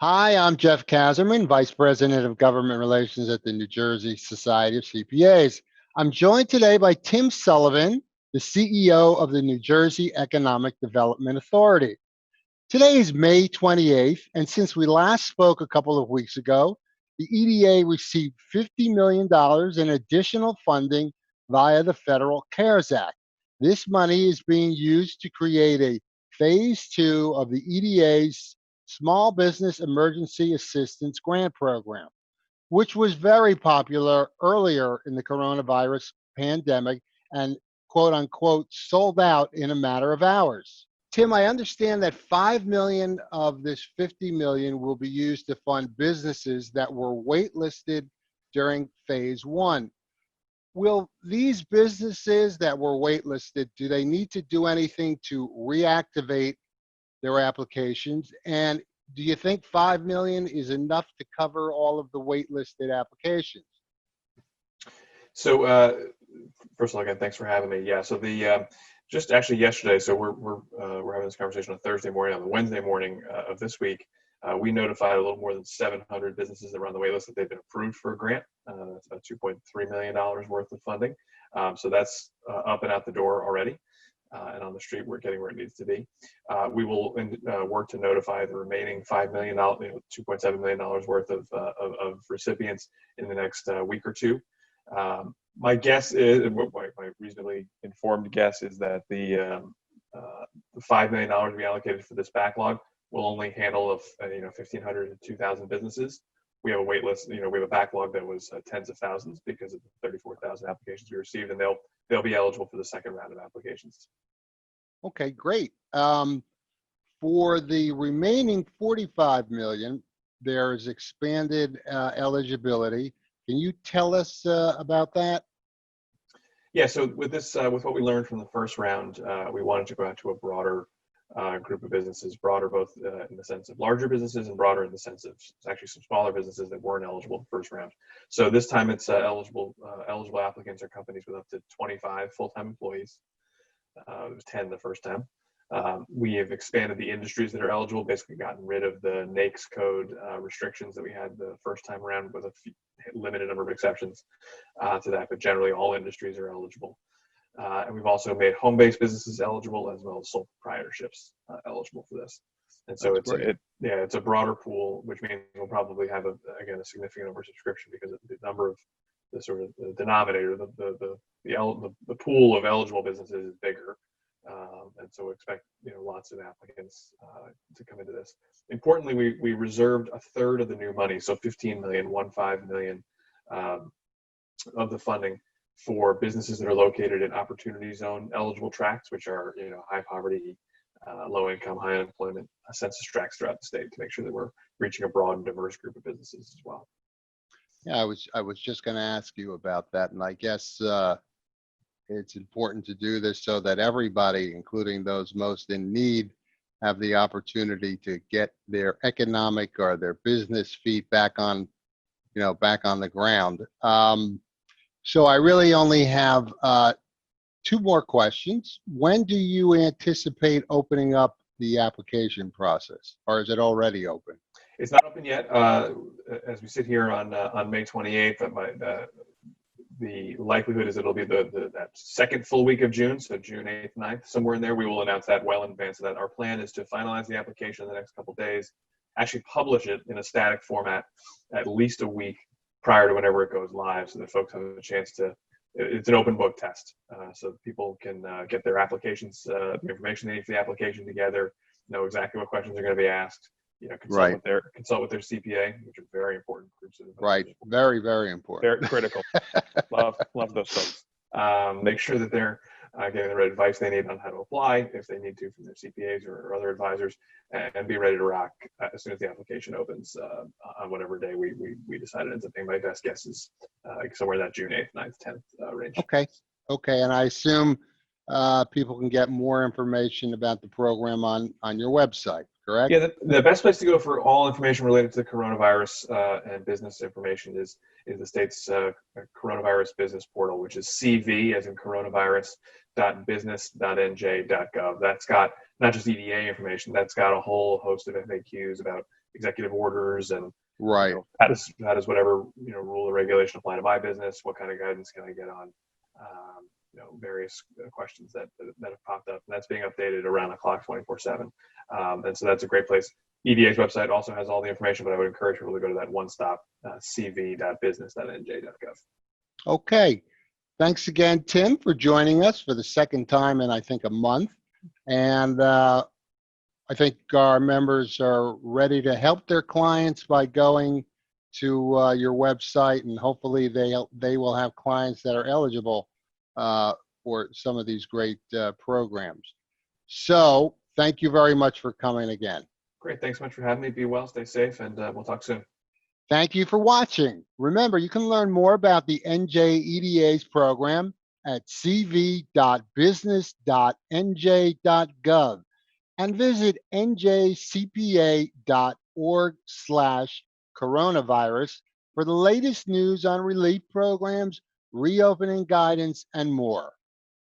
Hi, I'm Jeff Kaszerman, Vice President of Government Relations at the New Jersey Society of CPAs. I'm joined today by Tim Sullivan, the CEO of the New Jersey Economic Development Authority. Today is May 28th, and since we last spoke a couple of weeks ago, the EDA received $50 million in additional funding via the Federal CARES Act. This money is being used to create a phase two of the EDA's Small Business Emergency Assistance Grant Program, which was very popular earlier in the coronavirus pandemic and quote unquote sold out in a matter of hours. Tim, I understand that 5 million of this 50 million will be used to fund businesses that were waitlisted during phase one. Will these businesses that were waitlisted, do they need to do anything to reactivate their applications? And do you think 5 million is enough to cover all of the waitlisted applications? So, first of all, again, thanks for having me. Yeah. So just actually yesterday, so we're having this conversation on Thursday morning. On the Wednesday morning of this week, we notified a little more than 700 businesses that were on the wait list that they've been approved for a grant. That's about $2.3 million worth of funding. So that's up and out the door already. And on the street, we're getting where it needs to be. We will work to notify the remaining $5 million, $2.7 million worth of recipients in the next week or two. My guess is, my reasonably informed guess is that the $5 million we allocated for this backlog will only handle 1,500 to 2,000 businesses. We have a wait list, we have a backlog that was tens of thousands because of the 34,000 applications we received, and they'll be eligible for the second round of applications. Okay, great. For the remaining 45 million, there's expanded eligibility. Can you tell us about that? Yeah, so with what we learned from the first round, we wanted to go out to a broader group of businesses, broader both in the sense of larger businesses and broader in the sense of actually some smaller businesses that weren't eligible the first round. So this time it's eligible applicants are companies with up to 25 full-time employees. It was 10 the first time. We have expanded the industries that are eligible, basically gotten rid of the NAICS code restrictions that we had the first time around with a limited number of exceptions to that, but generally all industries are eligible. And we've also made home-based businesses eligible as well as sole proprietorships eligible for this. And so it's a broader pool, which means we'll probably have a significant oversubscription because of the number of the sort of the denominator, the pool of eligible businesses is bigger. And so we expect lots of applicants to come into this. Importantly, we reserved a third of the new money, so 15 million of the funding for businesses that are located in opportunity zone eligible tracts, which are high poverty, low income, high unemployment census tracts throughout the state, to make sure that we're reaching a broad and diverse group of businesses as well. Yeah, I was just going to ask you about that, and I guess it's important to do this so that everybody, including those most in need, have the opportunity to get their economic or their business feet back on the ground. So I really only have two more questions. When do you anticipate opening up the application process, or is it already open? It's not open yet. As we sit here on May 28th, the likelihood is it'll be that second full week of June, so June 8th, 9th, somewhere in there. We will announce that well in advance of that. Our plan is to finalize the application in the next couple of days, actually publish it in a static format at least a week prior to whenever it goes live, so that folks have a chance to. It's an open book test, so people can get their applications, the information they need for the application together, know exactly what questions are going to be asked. Consult with their CPA, which are very important groups. Right, very, very important. They're critical. love those folks. Make sure that they're getting the right advice they need on how to apply, if they need to, from their CPAs or other advisors, and be ready to rock as soon as the application opens on whatever day we decide it ends up being. My best guess is somewhere in that June 8th, 9th, 10th range. Okay, and I assume people can get more information about the program on your website, correct? Yeah, the best place to go for all information related to the coronavirus and business information is the state's coronavirus business portal, which is CV as in coronavirus.business.nj.gov. That's got not just EDA information, that's got a whole host of FAQs about executive orders and Right. how does whatever rule or regulation apply to my business? What kind of guidance can I get on various questions that have popped up? And that's being updated around the clock 24/7. And so that's a great place. EDA's website also has all the information, but I would encourage people to go to that one-stop cv.business.nj.gov. Okay. Thanks again, Tim, for joining us for the second time in, I think, a month. And I think our members are ready to help their clients by going to your website, and hopefully they will have clients that are eligible for some of these great programs. So thank you very much for coming again. Great. Thanks so much for having me. Be well, stay safe, and we'll talk soon. Thank you for watching. Remember, you can learn more about the NJEDA's program at cv.business.nj.gov and visit njcpa.org/coronavirus for the latest news on relief programs, reopening guidance, and more.